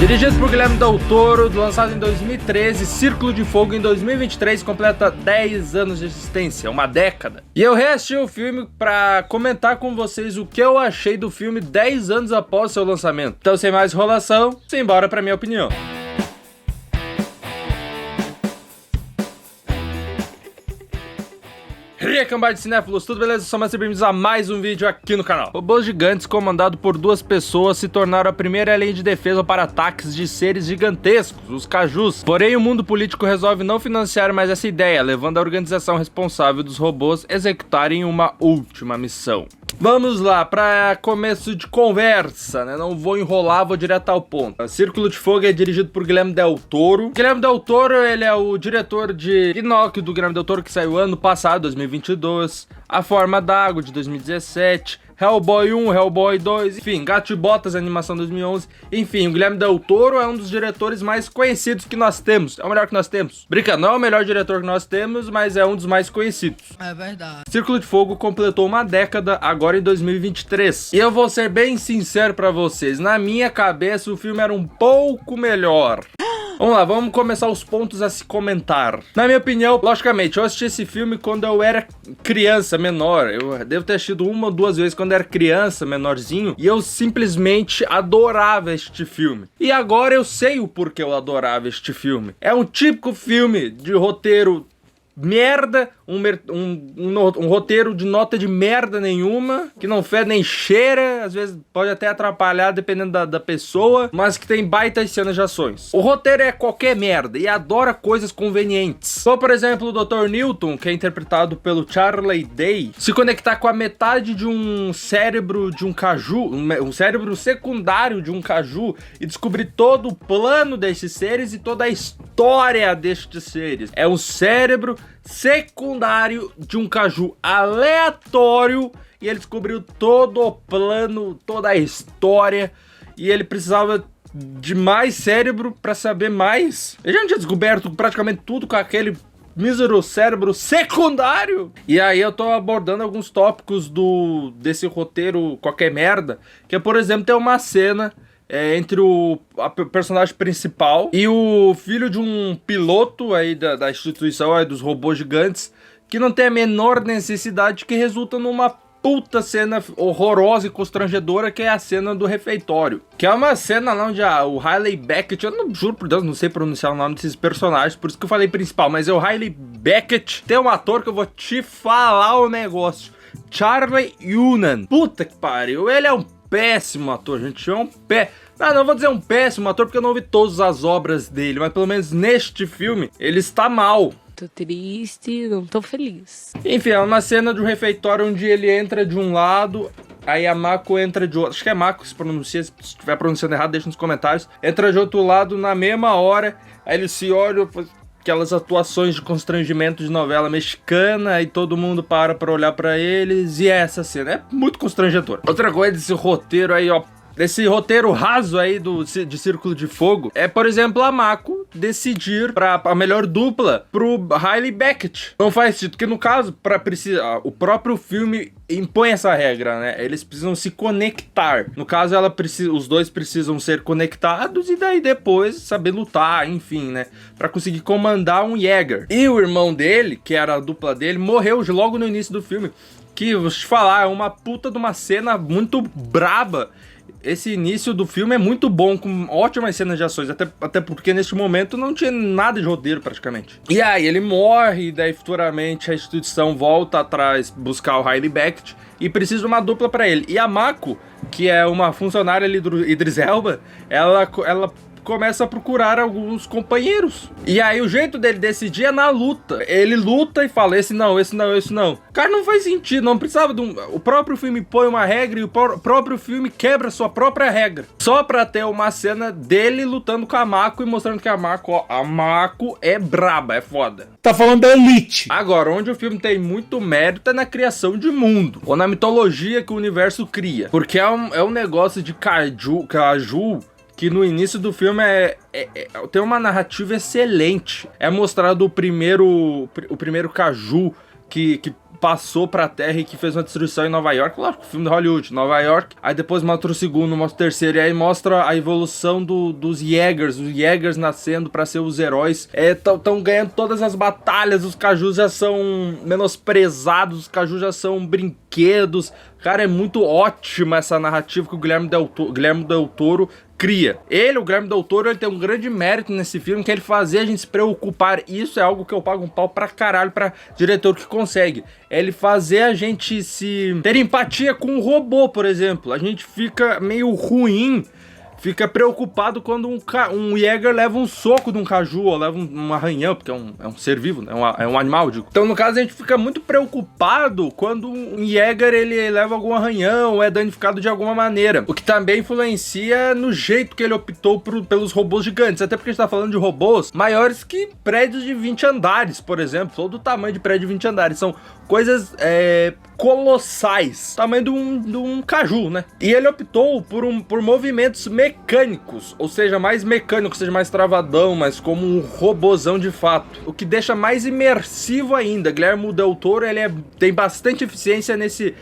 Dirigido por Guilherme Del Toro, lançado em 2013, Círculo de Fogo em 2023 completa 10 anos de existência, uma década. E eu reassisti o filme pra comentar com vocês o que eu achei do filme 10 anos após seu lançamento. Então, sem mais enrolação, simbora pra minha opinião. E aí, cambada de cinéfilos, tudo beleza? Sou mais bem-vindos a mais um vídeo aqui no canal. Robôs gigantes comandado por duas pessoas se tornaram a primeira linha de defesa para ataques de seres gigantescos, os Kajus. Porém, o mundo político resolve não financiar mais essa ideia, levando a organização responsável dos robôs a executarem uma última missão. Vamos lá, para começo de conversa, né? Não vou enrolar, vou direto ao ponto. Círculo de Fogo é dirigido por Guilherme Del Toro. Guilherme Del Toro, ele é o diretor de Pinóquio do Guilherme Del Toro, que saiu ano passado, 2022. A Forma d'Água, de 2017. Hellboy 1, Hellboy 2, enfim, Gato e Botas, animação 2011. Enfim, o Guilherme Del Toro é um dos diretores mais conhecidos que nós temos. É o melhor que nós temos. Brincando, não é o melhor diretor que nós temos, mas é um dos mais conhecidos. É verdade. Círculo de Fogo completou uma década agora em 2023. E eu vou ser bem sincero pra vocês, na minha cabeça o filme era um pouco melhor. Vamos lá, vamos começar os pontos a se comentar. Na minha opinião, logicamente, eu assisti esse filme quando eu era criança, menor. Eu devo ter assistido uma ou duas vezes quando eu era criança, menorzinho. E eu simplesmente adorava este filme. E agora eu sei o porquê eu adorava este filme. É um típico filme de roteiro merda, um roteiro de nota de merda nenhuma, que não fede nem cheira, às vezes pode até atrapalhar dependendo da pessoa, mas que tem baitas cenas de ações. O roteiro é qualquer merda e adora coisas convenientes. Como, por exemplo, o Dr. Newton, que é interpretado pelo Charlie Day, se conectar com a metade de um cérebro de um caju, um cérebro secundário de um caju, e descobrir todo o plano destes seres e toda a história destes seres. É um cérebro secundário de um caju aleatório e ele descobriu todo o plano, toda a história, e ele precisava de mais cérebro para saber mais. Ele já não tinha descoberto praticamente tudo com aquele mísero cérebro secundário. E aí eu tô abordando alguns tópicos desse roteiro qualquer merda, que é, por exemplo, ter uma cena entre o personagem principal e o filho de um piloto aí da instituição aí dos robôs gigantes, que não tem a menor necessidade, que resulta numa puta cena horrorosa e constrangedora, que é a cena do refeitório. Que é uma cena lá onde o Riley Beckett, eu não, juro por Deus, não sei pronunciar o nome desses personagens, por isso que eu falei principal, mas é o Riley Beckett. Tem um ator que eu vou te falar o negócio, Charlie Hunnam. Puta que pariu, ele é um péssimo ator, gente, é um não vou dizer um péssimo ator, porque eu não vi todas as obras dele, mas pelo menos neste filme, ele está mal. Tô triste, não tô feliz. Enfim, é uma cena de um refeitório onde ele entra de um lado, aí a Mako entra de outro. Acho que é Mako se pronuncia, se estiver pronunciando errado, deixa nos comentários. Entra de outro lado na mesma hora, aí eles se olham, aquelas atuações de constrangimento de novela mexicana, e todo mundo para pra olhar pra eles, e é essa cena. É muito constrangedor. Outra coisa desse roteiro aí, ó, desse roteiro raso aí de Círculo de Fogo, é, por exemplo, a Mako decidir pra a melhor dupla pro Riley Beckett. Não faz sentido, porque no caso, o próprio filme impõe essa regra, né? Eles precisam se conectar. No caso, os dois precisam ser conectados e daí depois saber lutar, enfim, né? Pra conseguir comandar um Jäger. E o irmão dele, que era a dupla dele, morreu logo no início do filme. Que, vou te falar, é uma puta de uma cena muito braba. Esse início do filme é muito bom, com ótimas cenas de ações, até porque neste momento não tinha nada de roteiro praticamente. E aí ele morre, e daí futuramente a instituição volta atrás buscar o Riley Beckett e precisa de uma dupla pra ele. E a Mako, que é uma funcionária ali do Idris Elba, ela começa a procurar alguns companheiros. E aí o jeito dele decidir é na luta. Ele luta e fala, esse não, esse não, esse não. Cara, não faz sentido, não precisava de o próprio filme põe uma regra e o próprio filme quebra sua própria regra. Só pra ter uma cena dele lutando com a Mako e mostrando que a Mako é braba, é foda. Tá falando da Elite. Agora, onde o filme tem muito mérito é na criação de mundo, ou na mitologia que o universo cria. Porque é um negócio de Kaju, que no início do filme tem uma narrativa excelente. É mostrado o primeiro Kaju que passou pra Terra e que fez uma destruição em Nova York. Lógico, filme de Hollywood, Nova York. Aí depois mostra o segundo, mostra o terceiro. E aí mostra a evolução dos Jaegers. Os Jaegers nascendo pra ser os heróis. Estão ganhando todas as batalhas. Os Kaijus já são menosprezados. Os Kaijus já são brinquedos. Cara, é muito ótima essa narrativa que o Guillermo del Toro cria. O Guillermo del Toro, ele tem um grande mérito nesse filme, que ele fazia a gente se preocupar. Isso é algo que eu pago um pau pra caralho pra diretor que consegue. Ele fazer a gente ter empatia com um robô, por exemplo. A gente fica meio ruim, fica preocupado quando um Jaeger leva um soco de um Kaiju, ou leva um arranhão, porque é um ser vivo, né? É um animal, digo. Então, no caso, a gente fica muito preocupado quando um Jaeger, ele leva algum arranhão, ou é danificado de alguma maneira. O que também influencia no jeito que ele optou pelos robôs gigantes. Até porque a gente tá falando de robôs maiores que prédios de 20 andares, por exemplo. Ou do tamanho de prédio de 20 andares. São coisas colossais. Tamanho de um Kaiju, né? E ele optou por movimentos mecânicos, ou seja, mais mecânico, seja mais travadão, mas como um robozão de fato, o que deixa mais imersivo ainda. Guillermo del Toro, ele tem bastante eficiência nesse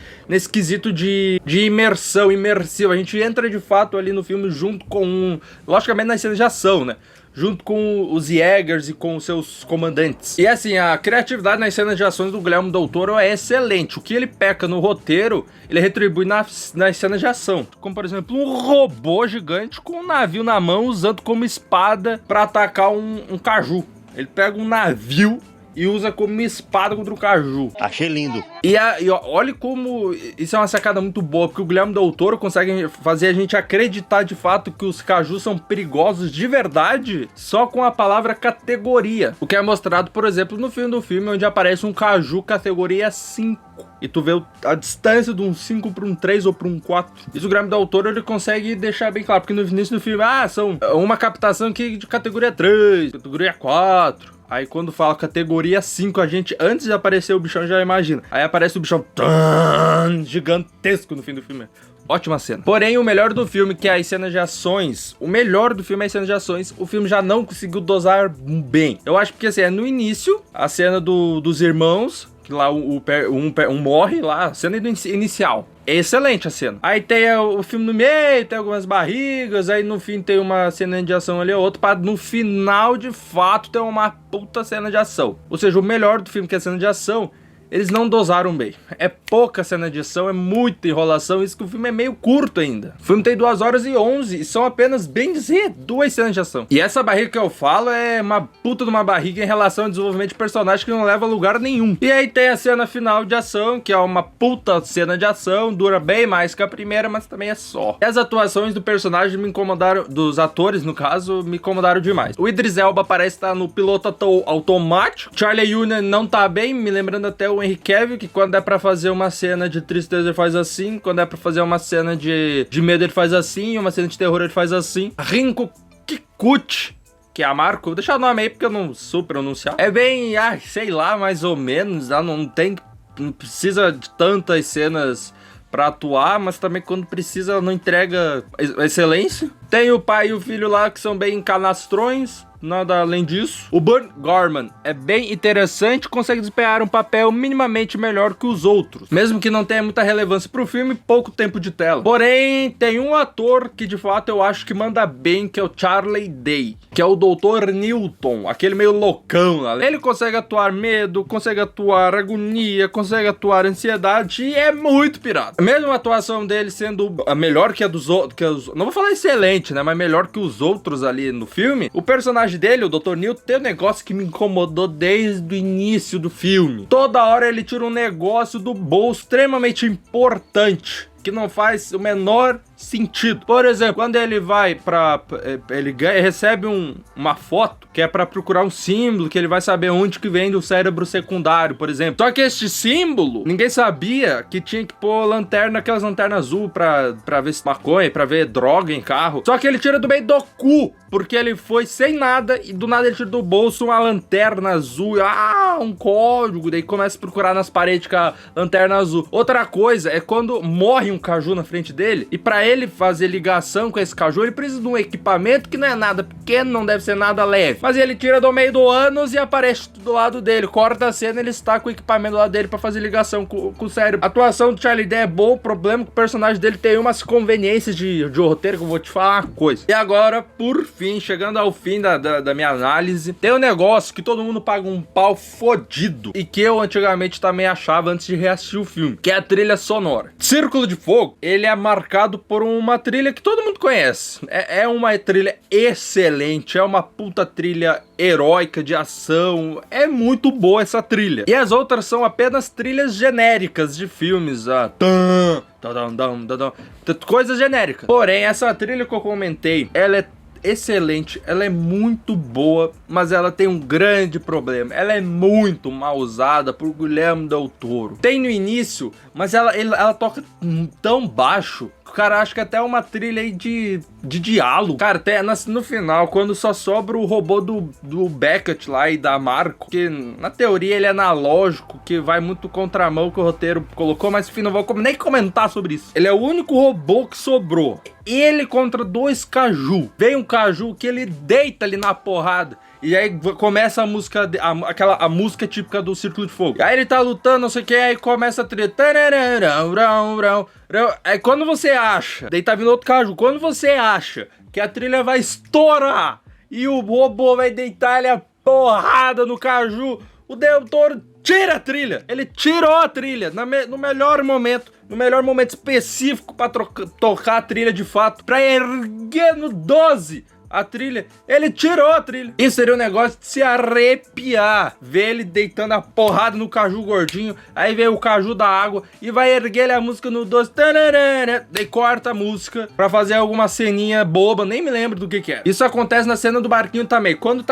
quesito de imersão, imersivo. A gente entra de fato ali no filme junto com logicamente nas cenas de ação, né? Junto com os Jaegers e com os seus comandantes. E assim, a criatividade nas cenas de ações do Guillermo del Toro é excelente. O que ele peca no roteiro, ele retribui nas cenas de ação. Como, por exemplo, um robô gigante com um navio na mão, usando como espada pra atacar um Kaiju. Ele pega um navio e usa como espada contra o Kaiju. Achei lindo. E olha como isso é uma sacada muito boa, porque o Guillermo del Toro consegue fazer a gente acreditar de fato que os Kaijus são perigosos de verdade só com a palavra categoria. O que é mostrado, por exemplo, no filme onde aparece um Kaiju categoria 5. E tu vê a distância de um 5 para um 3 ou para um 4. Isso o Guillermo del Toro, ele consegue deixar bem claro, porque no início do filme, são uma captação aqui de categoria 3, categoria 4. Aí quando fala categoria 5, a gente, antes de aparecer o bichão, já imagina. Aí aparece o bichão gigantesco no fim do filme. Ótima cena. Porém, o melhor do filme, que é as cenas de ações, o filme já não conseguiu dosar bem. Eu acho que assim, no início, a cena dos irmãos, que lá um morre lá, a cena inicial. É excelente a cena. Aí tem o filme no meio, tem algumas barrigas, aí no fim tem uma cena de ação ali ou outra, pra no final, de fato, ter uma puta cena de ação. Ou seja, o melhor do filme, que é a cena de ação, eles não dosaram bem. É pouca cena de ação, é muita enrolação, isso que o filme é meio curto ainda. O filme tem 2 horas e 11 e são apenas, bem dizer, 2 cenas de ação. E essa barriga que eu falo é uma puta de uma barriga em relação ao desenvolvimento de personagem que não leva a lugar nenhum. E aí tem a cena final de ação, que é uma puta cena de ação, dura bem mais que a primeira, mas também é só. E as atuações do personagem me incomodaram, dos atores no caso, me incomodaram demais. O Idris Elba parece estar no piloto automático. Charlie Hunnam não tá bem, me lembrando até o Henry Cavill, que quando é pra fazer uma cena de tristeza ele faz assim, quando é pra fazer uma cena de medo ele faz assim, uma cena de terror ele faz assim. Rinko Kikuchi, que é a Marco, vou deixar o nome aí porque eu não sou pronunciar. É bem, sei lá, mais ou menos, não precisa de tantas cenas pra atuar, mas também quando precisa ela não entrega excelência. Tem o pai e o filho lá que são bem canastrões, nada além disso. O Burt Gorman é bem interessante, consegue desempenhar um papel minimamente melhor que os outros, mesmo que não tenha muita relevância pro filme, pouco tempo de tela. Porém, tem um ator que de fato eu acho que manda bem, que é o Charlie Day, que é o Dr. Newton, aquele meio loucão lá. Ele consegue atuar medo, consegue atuar agonia, consegue atuar ansiedade e é muito pirata. Mesmo a atuação dele sendo a melhor que a dos outros, não vou falar excelente, né, mas melhor que os outros ali no filme, o personagem dele, o Dr. Newton, tem um negócio que me incomodou desde o início do filme. Toda hora ele tira um negócio do bolso extremamente importante, que não faz o menor sentido. Por exemplo, quando ele vai ele recebe uma foto que é pra procurar um símbolo, que ele vai saber onde que vem do cérebro secundário, por exemplo. Só que este símbolo, ninguém sabia que tinha que pôr lanterna, aquelas lanternas azul pra ver maconha, pra ver droga em carro. Só que ele tira do meio do cu, porque ele foi sem nada e do nada ele tira do bolso uma lanterna azul. Um código. Daí começa a procurar nas paredes com a lanterna azul. Outra coisa é quando morre um Kaiju na frente dele e pra ele fazer ligação com esse caju, ele precisa de um equipamento que não é nada pequeno, não deve ser nada leve. Mas ele tira do meio do ânus e aparece do lado dele. Corta a cena, ele está com o equipamento do lado dele pra fazer ligação com o cérebro. A atuação do Charlie Day é boa, o problema é que o personagem dele tem umas conveniências de roteiro que eu vou te falar uma coisa. E agora, por fim, chegando ao fim da minha análise, tem um negócio que todo mundo paga um pau fodido e que eu antigamente também achava antes de reassistir o filme, que é a trilha sonora. Círculo de Fogo, ele é marcado por uma trilha que todo mundo conhece. É uma trilha excelente, é uma puta trilha heróica de ação, é muito boa essa trilha. E as outras são apenas trilhas genéricas de filmes, coisas genéricas. Porém, essa trilha que eu comentei, ela é excelente, ela é muito boa, mas ela tem um grande problema. Ela é muito mal usada por Guilherme Del Toro. Tem no início, mas ela toca tão baixo que o cara acha que até é uma trilha aí de diálogo. Cara, até no final, quando só sobra o robô do Beckett lá e da Marco, que na teoria ele é analógico, que vai muito contramão que o roteiro colocou, mas enfim, não vou nem comentar sobre isso. Ele é o único robô que sobrou. Ele contra dois caju. Vem um caju que ele deita ali na porrada. E aí começa a música, a música típica do Círculo de Fogo. Aí ele tá lutando, não sei o que, aí começa a trilha. Aí quando você acha, daí tá vindo outro caju, quando você acha que a trilha vai estourar e o robô vai deitar ele a porrada no caju, o Del Toro tira a trilha. Ele tirou a trilha no melhor momento específico pra tocar a trilha de fato, pra erguer no 12 a trilha. Ele tirou a trilha. Isso seria um negócio de se arrepiar, ver ele deitando a porrada no caju gordinho, aí vem o caju da água e vai erguer ele a música no 12, daí corta a música pra fazer alguma ceninha boba, nem me lembro do que é. Isso acontece na cena do barquinho também, quando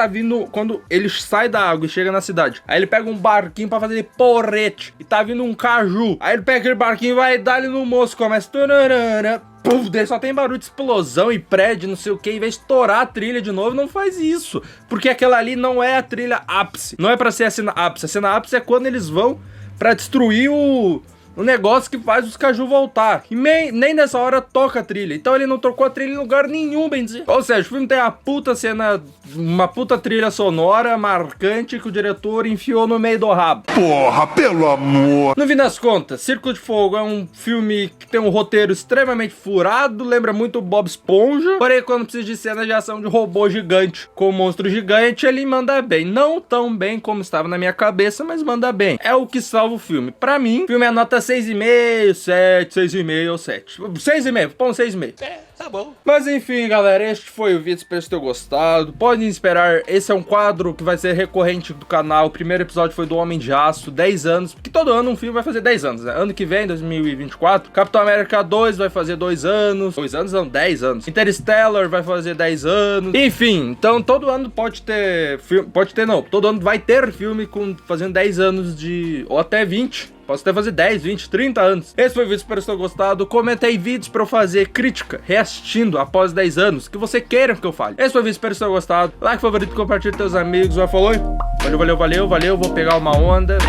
ele sai da água e chega na cidade, aí ele pega um barquinho pra fazer porrete e tá vindo um caju, aí ele pega aquele barquinho e vai dar ele no moço, começa puf, daí só tem barulho de explosão e prédio, não sei o que, em vez de estourar a trilha de novo, não faz isso, porque aquela ali não é a trilha ápice, não é pra ser a cena ápice. A cena ápice é quando eles vão pra destruir o negócio que faz os caju voltar, e nem nessa hora toca a trilha, então ele não trocou a trilha em lugar nenhum, bem dizer. Ou seja, o filme tem uma puta trilha sonora marcante que o diretor enfiou no meio do rabo. Porra, pelo amor! No fim das contas, Círculo de Fogo é um filme que tem um roteiro extremamente furado, lembra muito Bob Esponja, porém quando precisa de cena de ação de robô gigante com monstro gigante, ele manda bem. Não tão bem como estava na minha cabeça, mas manda bem. É o que salva o filme. Pra mim, o filme é nota 6,5, 7, 6,5 ou 7. 6,5, põe 6,5. Tá bom. Mas enfim, galera, este foi o vídeo, espero que tenham gostado. Podem esperar, esse é um quadro que vai ser recorrente do canal. O primeiro episódio foi do Homem de Aço, 10 anos, porque todo ano um filme vai fazer 10 anos, né? Ano que vem, 2024, Capitão América 2 vai fazer 2 anos. 2 anos não, 10 anos. Interstellar vai fazer 10 anos. Enfim, então todo ano pode ter filme, todo ano vai ter filme fazendo 10 anos ou até 20. Posso até fazer 10, 20, 30 anos. Esse foi o vídeo, espero que tenham gostado. Comenta aí vídeos pra eu fazer crítica, reassistindo após 10 anos, que você queira que eu fale. Esse foi o vídeo, espero que tenham gostado. Like, favorito, compartilha com teus amigos. Já falou? Valeu. Vou pegar uma onda.